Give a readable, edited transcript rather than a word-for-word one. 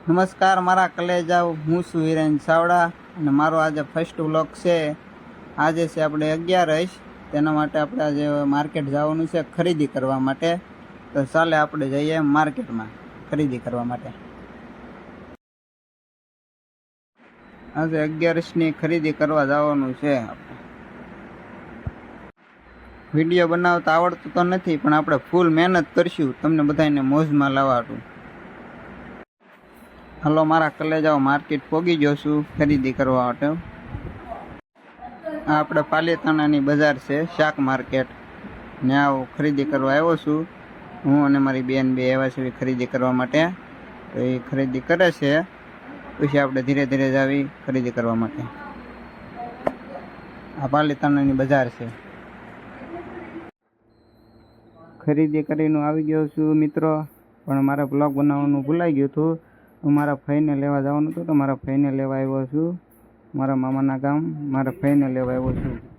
નમસ્કાર મારા કલેજાઓ, હું છું હિરેન ચાવડા અને મારો આજે ફર્સ્ટ વ્લોગ છે. આજે છે આપણે 11 તેના માટે આપણે આજે માર્કેટ જવાનું છે ખરીદી કરવા માટે. તો ચાલે આપણે જઈએ માર્કેટમાં ખરીદી કરવા માટે. આજે 11ની ખરીદી કરવા જવાનું છે. વિડીયો બનાવતા આવડતું તો નથી, પણ આપણે ફૂલ મહેનત કરશું તમને બધાને મોજમાં લાવવાનું. હાલો મારા કલેજાઓ, માર્કેટ પહોંચી ગયો છું ખરીદી કરવા માટે. આ આપણે પાલીતાણાની બજાર છે, શાક માર્કેટ. ત્યાં ખરીદી કરવા આવ્યો છું. હું અને મારી બેન બે આવ્યા છે ખરીદી કરવા માટે. તો એ ખરીદી કરે છે, પછી આપણે ધીરે ધીરે જાવી ખરીદી કરવા માટે. આ પાલીતાણાની બજાર છે. ખરીદી કરીને આવી ગયો છું મિત્રો, પણ મારે બ્લોગ બનાવવાનું ભૂલાઈ ગયું હતું. હું મારા ભાઈને લેવા જવાનું હતું, તો મારા ભાઈને લેવા આવ્યો છું. મારા મામાના ગામ મારા ભાઈને લેવા આવ્યો છું.